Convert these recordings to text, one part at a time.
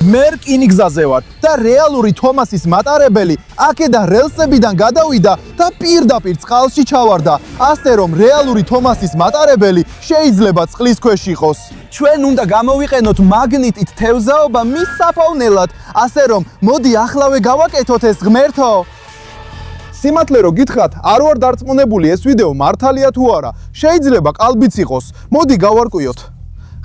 მე რკინიგზაზე ვარ და რეალური თომასის მატარებელი აქედან რელსებიდან გადავიდა და პირდაპირ წყალში ჩავარდა. ასე რომ რეალური თომასის მატარებელი შეიძლება წყლის ქვეშ იყოს. ჩვენ უნდა გამოვიყენოთ მაგნიტით თევზაობა მის საფავნელად, ასე რომ მოდი ახლავე გავაკეთოთ ეს ღმერთო. სიმართლე რო გითხრათ, არ ვარ დარწმუნებული ეს ვიდეო მართალია თუ არა. შეიძლება ყალბიც იყოს. მოდი გავარკვიოთ.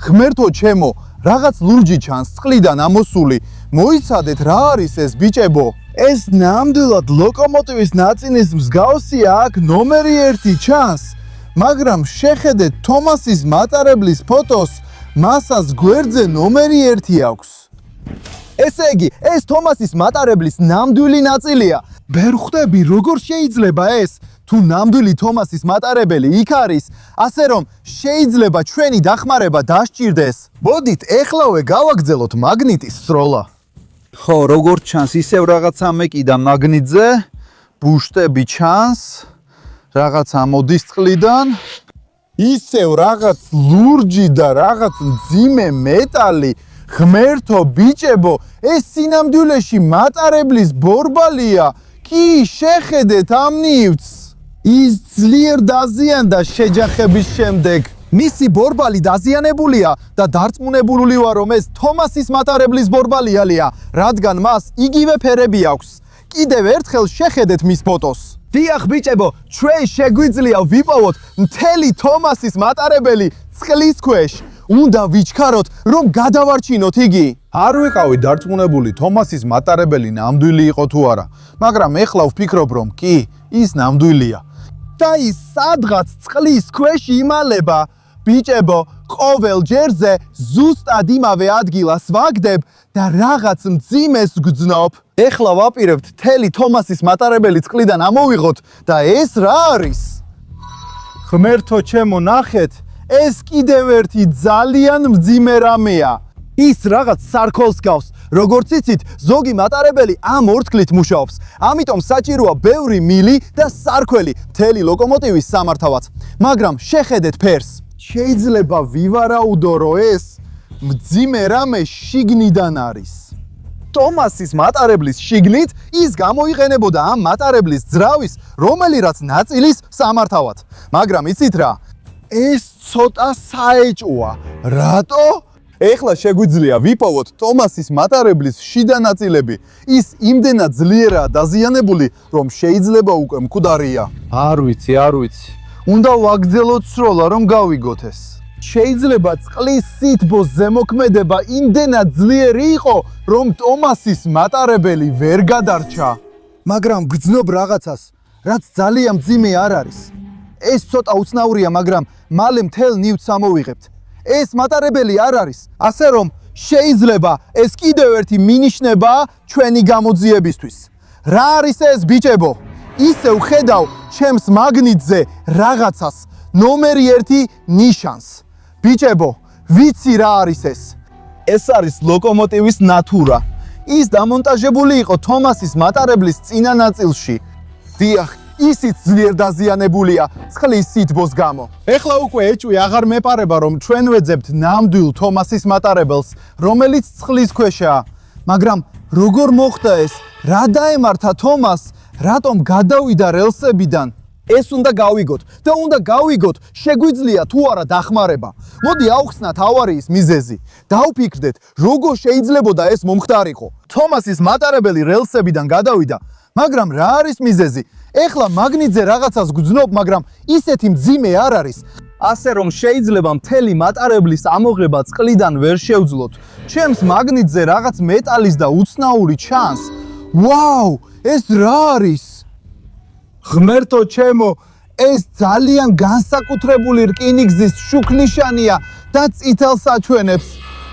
ღმერთო ჩემო, რაღაც ლურჯი ჩანს წყლიდან ამოსული. მოიცადეთ რა არის ეს ბიჭებო? ეს ნამდვილად ლოკომოტივის ნაწილის მსგავსია, აქ ნომერი 1 ჩანს. მაგრამ შეხედეთ თომასის მატარებლის ფოტოს, მასას გვერდზე ნომერი 1 აქვს. ესე იგი, ეს თომასის მატარებლის ნამდვილი ნაწილია. ვერ ხვდები როგორ შეიძლება ეს? თუ ნამდვილი თომასის მატარებელი იქ არის, ასე რომ შეიძლება ჩვენი დახმარება დასჭირდეს. მოდით ეხლავე გავაგრძელოთ მაგნიტის სროლა. ხო, როგორც ჩანს, ისევ რაღაცა მეკიდა მაგნიტზე, ბუშტები ჩანს, რაღაცა მოდის წყლიდან. ისევ რაღაც ლურჯი და რაღაც მძიმე მეტალი. ღმერთო ბიჭებო, ეს სინამდვილეში მატარებლის ბორბალია. კი, შეხედეთ ამ ნივთს. ის ძლიერ დაზიანდა შეჯახების შემდეგ. მისი ბორბალი დაზიანებულია და დარწმუნებული ვარ, რომ ეს თომასის მატარებლის ბორბალია, რადგან მას იგივე ფერები აქვს. კიდევ ერთხელ შეხედეთ მის ფოტოს. დიახ ბიჭებო, ჩვენ შეგვიძლია ვიპოვოთ მთელი თომასის მატარებელი წყლის ქვეშ. უნდა ვიჩქაროთ, რომ გადავარჩინოთ იგი. არ ვიყავი დარწმუნებული თომასის მატარებელი ნამდვილი იყო თუ არა, მაგრამ ეხლა ვფიქრობ, რომ კი, ის ნამდვილია. და ის სადღაც წყლის ქვეშ იმალება. ბიჭებო, ყოველ ჯერზე ზუსტად იმავე ადგილას ვაგდებ და რაღაც მძიმეს გძნობ. ეხლა ვაპირებთ მთელი თომასის მატარებელი წყლიდან ამოვიღოთ და ეს რა არის? ღმერთო ჩემო, ნახეთ, ეს კიდევ ერთი ძალიან მძიმე რამეა. ის რაღაც სარქოლს გავს. როგორც იცით, ზოგი მატარებელი ამ ორთქლით მუშაობს. ამიტომ საჭიროა ბევრი მილი და სარქველი მთელი ლოკომოტივის სამართავად. მაგრამ შეხედეთ ფერს. შეიძლება ვივარაუდო, რომ ეს მძიმე რამე შიგნიდან არის. თომასის მატარებლის შიგნით ის გამოიყენებოდა ამ მატარებლის ძრავის, რომელიღაც ნაწილის სამართავად. მაგრამ იცით რა? ეს ცოტა საეჭვოა. რატო? ეხლა შეგვიძლია ვიპოვოთ თომასის მატარებლის შიდა ნაწილები. ის იმდენად ძლიერაა დაზიანებული, რომ შეიძლება უკვე მკვდარია. არ ვიცი. უნდა ვაგრძელოთ სროლა, რომ გავიგოთ ეს. შეიძლება წყლის სითბოს ზემოქმედება იმდენად ძლიერი იყო, რომ თომასის მატარებელი ვერ გადარჩა. მაგრამ გძნობ რაღაცას, რაც ძალიან მძიმე არ არის. ეს ცოტა უცნაურია, მაგრამ მალე მთელ ნივთს ამოვიღებთ. ეს მატარებელი არ არის, ასე რომ შეიძლება ეს კიდევ ერთი მინიშნებაა ჩვენი გამოძიებისთვის. რა არის ეს ბიჭებო? ისევ ხედავ ჩემს მაგნიტზე რაღაცას, ნომერი 1 ნიშანს. ბიჭებო, ვიცი რა არის ეს? ეს არის ლოკომოტივის ნათურა. ის დამონტაჟებული იყო თომასის მატარებლის წინა ნაწილში. დიახ, ისიც ძლიერ დაზიანებულია წყლის სითბოს გამო. ეხლა უკვე ეჭვი აღარ მეპარება, რომ ჩვენ ვეძებთ ნამდვილ თომასის მატარებელს, რომელიც წყლის ქვეშაა. მაგრამ როგორ მოხდა ეს? რა დაემართა თომას? რატომ გადავიდა რელსებიდან? ეს უნდა გავიგოთ და უნდა გავიგოთ, შეგვიძლია თუ არა დახმარება. მოდი ავხსნათ ავარიის მიზეზი. დავფიქრდეთ, როგორ შეიძლებოდა ეს მომხდარიყო. თომასის მატარებელი რელსებიდან გადავიდა, მაგრამ რა არის მიზეზი? ეხლა მაგნიტზე რაღაცას გძნობ, მაგრამ ისეთი მძიმე არ არის. ასე რომ შეიძლება მთელი მატარებლის ამოღება წყლიდან ვერ შევძლოთ. ჩემს მაგნიტზე რაღაც მეტალის და უცნაური ჩანს. ვაუ, ეს რა არის? ღმერთო ჩემო, ეს ძალიან განსაკუთრებული რკინიგზის შუქნიშანია და წითელს აჩვენებს.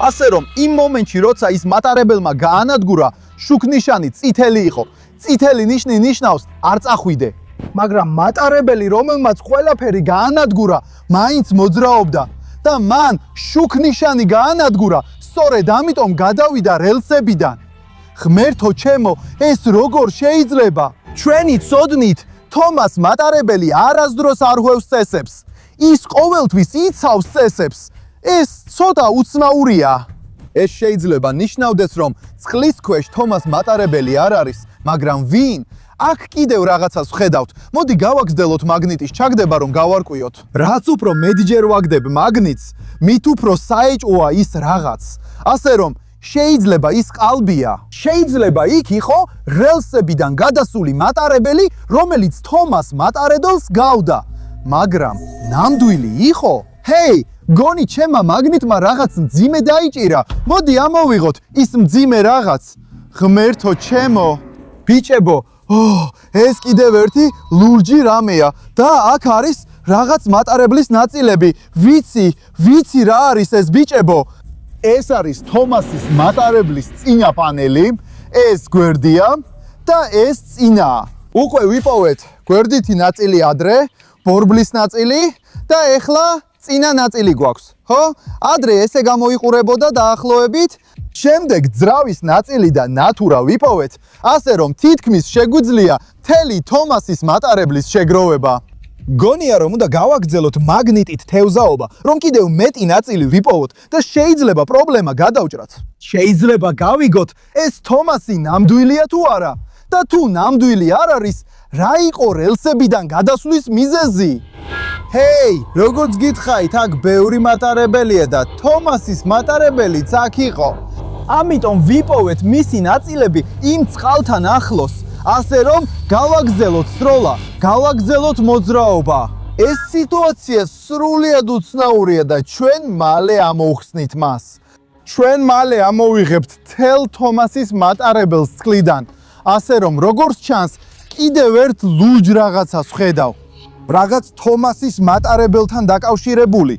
ასე რომ იმ მომენტში, როცა ის მატარებელმა გაანადგურა, შუქნიშანი წითელი იყო. წითელი ნიშნი ნიშნავს არ წახვიდე. მაგრამ მატარებელი, რომელმაც ყველაფერი გაანადგურა, მაინც მოძრაობდა და მან შუქნიშანი გაანადგურა, სწორედ ამიტომ გადავიდა რელსებიდან. ღმერთო ჩემო, ეს როგორ შეიძლება? ჩვენი ცოდნით თომას მატარებელი არასდროს არ ღვევს წესებს. ის ყოველთვის იცავს წესებს. ეს ცოტა უცნაურია. ეს შეიძლება ნიშნავდეს, რომ წყლის ქვეშ თომას მატარებელი არ არის, მაგრამ ვინ? აქ კიდევ რაღაცას ვხედავთ. მოდი გავაგზდელოთ მაგნიტის ჩაგდება, რომ გავარკვიოთ. რაც უფრო მეტჯერ ვაგდებ მაგნიტს, მით უფრო საეჭვოა ის რაღაც. ასე რომ შეიძლება ის ყალბია. შეიძლება იქ იყო რელსებიდან გადასული მატარებელი, რომელიც თომას მატარებელს გავდა. მაგრამ ნამდვილი იყო? ჰეი, გონი ჩემმა მაგნიტმა რაღაც მძიმე დაიჭირა. მოდი ამოვიღოთ ის მძიმე რაღაც. ღმერთო ჩემო, ბიჭებო, ეს კიდევ ერთი ლურჯი რამეა და აქ არის რაღაც მატარებლის ნაწილები. ვიცი რა არის ეს ბიჭებო. ეს არის თომასის მატარებლის წინა პანელი, ეს გვერდია და ეს წინაა. უკვე ვიპოვეთ გვერდითი ნაწილი ადრე, ბორბლის ნაწილი და ეხლა წინა ნაწილი გვაქვს. ხო? ადრე ესე გამოიყურებოდა დაახლოებით. შემდეგ ძრავის ნაწილი და ნატურა ვიპოვეთ, ასე რომ თითქმის შეგვიძლია მთელი თომასის მატარებლის შეგროვება. გონია რომ უნდა გავაგრძელოთ მაგნიტით თევზაობა, რომ კიდევ მეტი ნაწილი ვიპოვოთ და შეიძლება პრობლემა გადავჭრათ. შეიძლება გავიგოთ, ეს თომასი ნამდვილია თუ არა და თუ ნამდვილი არ არის, რა იყო რელსებიდან გადასვლის მიზეზი? ჰეი, როგორც გითხარით, აქ ბევრი მატარებელია და თომასის მატარებელიც აქ იყო. ამიტომ ვიპოვეთ მისი ნაწილები იმ წყალთან ახლოს, ასე რომ გავაგზელოთ სროლა, გავაგზელოთ მოძრაობა. ეს სიტუაცია სრულიად უცნაურია და ჩვენ მალე ამოვხსნით მას. ჩვენ მალე ამოვიღებთ თელ თომასის მატარებელს წყლიდან, ასე რომ როგორც ჩანს, კიდევ ერთ ლურჯ რაღაცას ვხედავ. რაღაც თომასის მატარებელთან დაკავშირებული.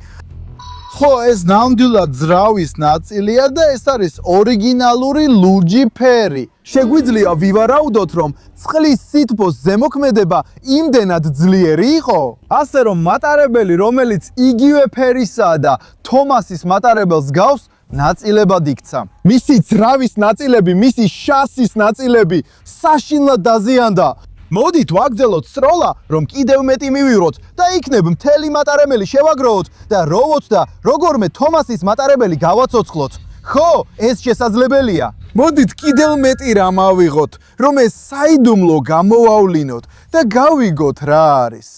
ხო, ეს ნამდვილად ძრავის ნაწილია და ეს არის ორიგინალური ლურჯი ფერი. შეგვიძლია ვივარაუდოთ, რომ წყლის სითბოს ზემოქმედება იმდენად ძლიერი იყო, ასე რომ მატარებელი, რომელიც იგივე ფერისაა და თომასის მატარებელს გავს, ნაწილებად იქცა. მისი ძრავის ნაწილები, მისი შასის ნაწილები საშინლად დაზიანდა. მოდით ვაგრძელოთ სროლა, რომ კიდევ მეტი მივიღოთ და იქნებ მთელი მატარებელი შევაგროვოთ და როვოთ და როგორმე თომასის მატარებელი გავაცოცხლოთ. ხო, ეს შესაძლებელია. მოდით კიდევ მეტი რამ ავიღოთ, რომ ეს საიდუმლო გამოვავლინოთ და გავიგოთ რა არის.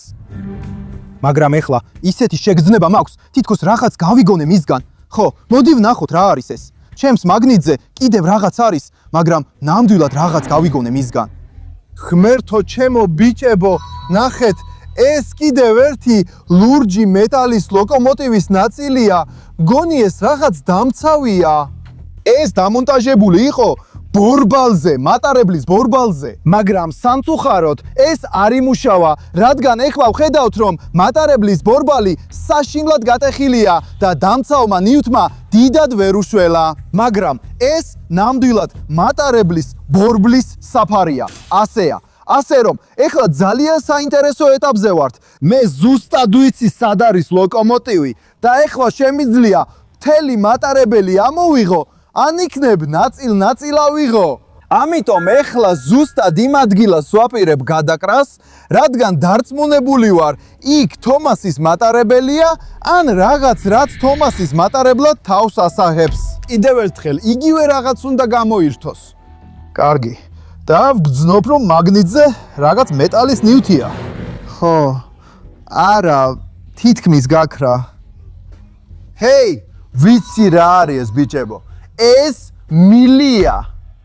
მაგრამ ეხლა ისეთი შეგრძნება მაქვს, თითქოს რაღაც გავიგონე მისგან. ხო, მოდი ვნახოთ რა არის ეს. ჩემს მაგნიტზე კიდევ რაღაც არის, მაგრამ ნამდვილად რაღაც გავიგონე მისგან. ღმერთო ჩემო ბიჭებო, ნახეთ, ეს კიდევ ერთი ლურჯი მეტალის ლოკომოტივის ნაწილია. გონი ეს რაღაც დამცავია. ეს დამონტაჟებული იყო ბორბალზე, მატარებლის ბორბალზე. მაგრამ სამწუხაროდ ეს არ იმუშავა, რადგან ეხლა ვხედავთ, რომ მატარებლის ბორბალი საშინლად გატეხილია და დამცავმა ნივთმა დიდად ვერ უშველა. მაგრამ ეს ნამდვილად მატარებლის ბორბლის საფარია. ასეა. ასე რომ, ეხლა ძალიან საინტერესო ეტაპზე ვართ. მე ზუსტად ვიცი, სად არის ლოკომოტივი და ეხლა შემიძლია მთელი მატარებელი ამოვიღო, ან იქნებ ნაწილ-ნაწილ ავიღო. ამიტომ ეხლა ზუსტად იმ ადგილას ვაპირებ გადაკრას, რადგან დარწმუნებული ვარ, იქ თომასის მატარებელია, ან რაღაც რაც თომასის მატარებლად თავს ასახებს. კიდევ ერთხელ იგივე რაღაც უნდა გამოირთოს. კარგი. და ვგრძნობ, რომ მაგნიტზე რაღაც მეტალის ნივთია. ხო. არა, თითქმის გაქრა. ჰეი, ვიცი რა არის ეს ბიჭებო. ეს მილია.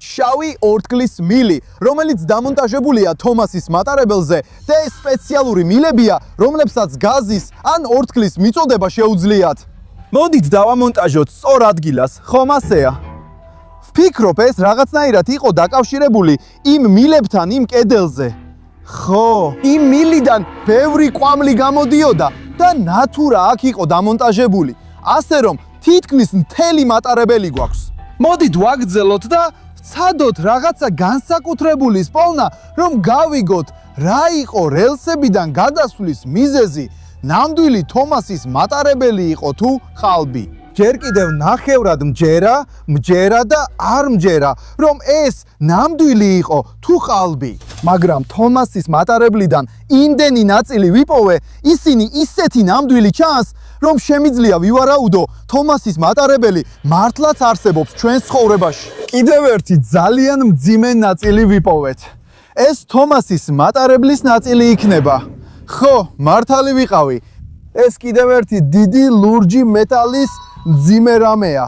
შავი ორთქლის მილი, რომელიც დამონტაჟებულია თომასის მატარებელზე და ეს სპეციალური მილებია, რომლებსაც გაზის ან ორთქლის მიწოდება შეუძლიათ. მოდით დავამონტაჟოთ სწორ ადგილას, ხომ ასეა? ვფიქრობ, ეს რაღაცნაირად იყო დაკავშირებული იმ მილებთან იმ კედელზე. ხო, იმ მილიდან ბევრი კვამლი გამოდიოდა და ნატურა აქ იყო დამონტაჟებული, ასე რომ თითქმის მთელი მატარებელი გვაქვს. მოდით ვაგრძელოთ და ვცადოთ რაღაცა განსაკუთრებული სპოვნა, რომ გავიგოთ, რა იყო რელსებიდან გადასვლის მიზეზი, ნამდვილი თომასის მატარებელი იყო თუ ყალბი. ჯერ კიდევ ნახევრად მჯერა და არ მჯერა, რომ ეს ნამდვილი იყო თუ ყალბი. მაგრამ თომასის მატარებლიდან იმდენი ნაწილი ვიპოვე, ისინი ისეთი ნამდვილი ჩანს, რომ შემიძლია ვივარაუდო, თომასის მატარებელი მართლაც არსებობს ჩვენს ცხოვრებაში. კიდევ ერთი ძალიან მძიმე ნაწილი ვიპოვეთ. ეს თომასის მატარებლის ნაწილი იქნება. ხო, მართალი ვიყავი. ეს კიდევ ერთი დიდი ლურჯი მეტალის მძიმე რამეა.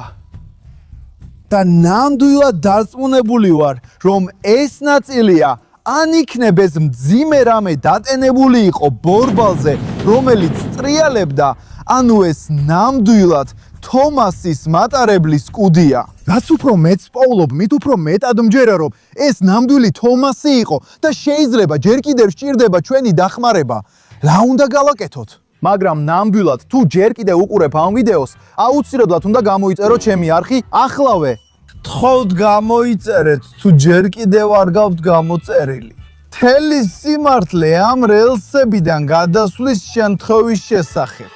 და ნამდვილად დარწმუნებული ვარ, რომ ეს ნაწილია ან იქნებ ეს მძიმე რამე დატენებული იყო ბორბალზე, რომელიც წრიალებდა, ანუ ეს ნამდვილად თომასის მატარებლის კუდია. რაც უფრო მეც პოულობ, მით უფრო მეტად მჯერა, რომ ეს ნამდვილი თომასი იყო და შეიძლება ჯერ კიდევ სჭირდება ჩვენი დახმარება. რა უნდა გავაკეთოთ? მაგრამ ნამდვილად თუ ჯერ კიდევ უყურებ ამ ვიდეოს, აუცილებლად უნდა გამოიწერო ჩემი არხი ახლავე. თხოვთ გამოიწერეთ, თუ ჯერ კიდევ არ გაქვთ გამოწერილი. მთელი სიმართლე ამ რელსებიდან გადასვლის შემთხვევის შესახებ.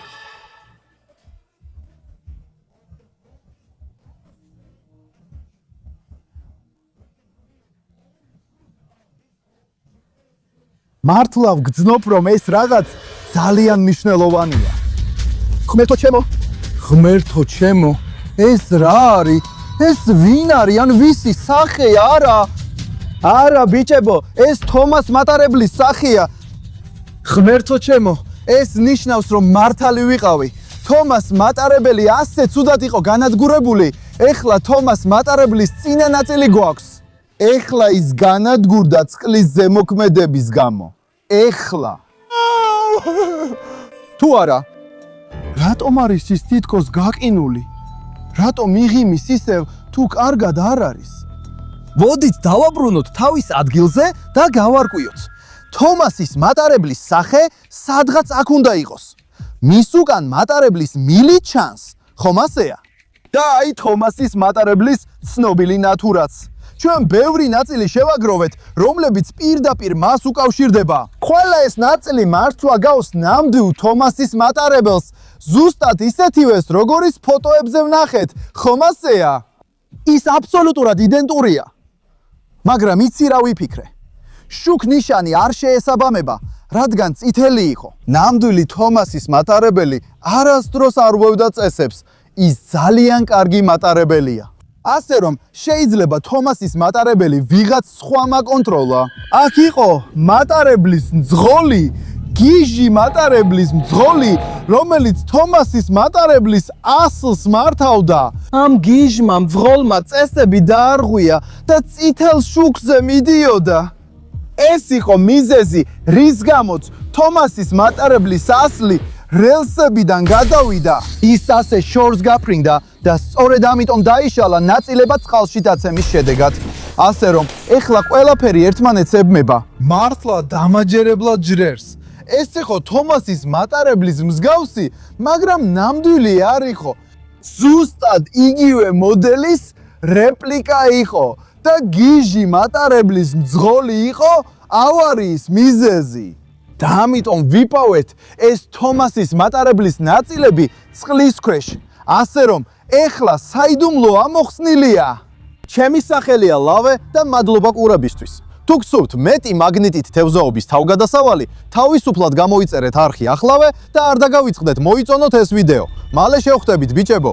მართლა ვგრძნობ, რომ ეს რაღაც ძალიან მნიშვნელოვანია. ღმერთო ჩემო, ეს რა არის? ეს ვინ არის? ან ვისი სახე არა? არა ბიჭებო, ეს თომას მატარებლის სახეა. ღმერთო ჩემო, ეს ნიშნავს, რომ მართალი ვიყავი. თომას მატარებელი ასე ცუდად იყო განადგურებული. ეხლა თომას მატარებლის წინა ნაწილი გვაქვს. ეხლა ის განადგურდა წყლის ზემოქმედების გამო. ეხლა. თუ არა, რატომ არის ის თითქოს გაყინული? რატომ იღიმის ისევ თუ კარგად არ არის? ვოდით დავაბრუნოთ თავის ადგილზე და გავარკვიოთ. თომასის მატარებლის სახე სადღაც აქ უნდა იყოს. მის უკან მატარებლის მილი ჩანს, ხომ ასეა? და აი თომასის მატარებლის ცნობილი ნათურაც. ჩვენ ბევრი ნაწილი შევაგროვეთ, რომლებიც პირდაპირ მას უკავშირდება. ყველა ეს ნაწილი მართლა გავს ნამდვილ თომასის მატარებელს, ზუსტად ისეთივეს, როგორიც ფოტოებზე ვნახეთ, ხომ ასეა? ის აბსოლუტურად იდენტურია. მაგრამ იცი რა ვიფიქრე? შუქ ნიშანი არ შეესაბამება, რადგან წითელი იყო. ნამდვილი თომასის მატარებელი არასდროს არ უვევდა წესებს. ის ძალიან კარგი მატარებელია. ასე რომ შეიძლება თომასის მატარებელი ვიღაც სხვა მაკონტროლა. აქ იყო მატარებლის მძღოლი, გიჟი მატარებლის მძღოლი, რომელიც თომასის მატარებლის ასლს მართავდა. ამ გიჟმა მძღოლმა წესები დაარღვია და წითელ შუქზე მიდიოდა. ეს იყო მიზეზი, რის გამოც თომასის მატარებლის ასლი რელსებიდან გადავიდა. ის ასე შორს გაფრინდა და სწორედ ამიტომ დაიშალა ნაწილებად წყალში დაცემის შედეგად. ასე რომ, ეხლა ყველაფერი ერთმანეთს ებმება. მართლა დამაჯერებლად ჯრერს. ეს იყო თომასის მატარებლის მსგავსი, მაგრამ ნამდვილი არ იყო. ზუსტად იგივე მოდელის რეპლიკა იყო და გიჟი მატარებლის მძღოლი იყო ავარიის მიზეზი. და ამიტომ ვიპოვეთ ეს თომასის მატარებლის ნაწილები წყლის ქვეშ. ასე რომ, ეხლა საიდუმლოა მოხსნილია. ჩემი სახელია ლავე და მადლობა ყურებისთვის. თუ გსურთ მეტი მაგნიტით თევზაობის თავგადასავალი, თავისუფლად გამოიწერეთ არხი ახლავე და არ დაგავიწყდეთ მოიწონოთ ეს ვიდეო. მალე შევხვდებით ბიჭებო.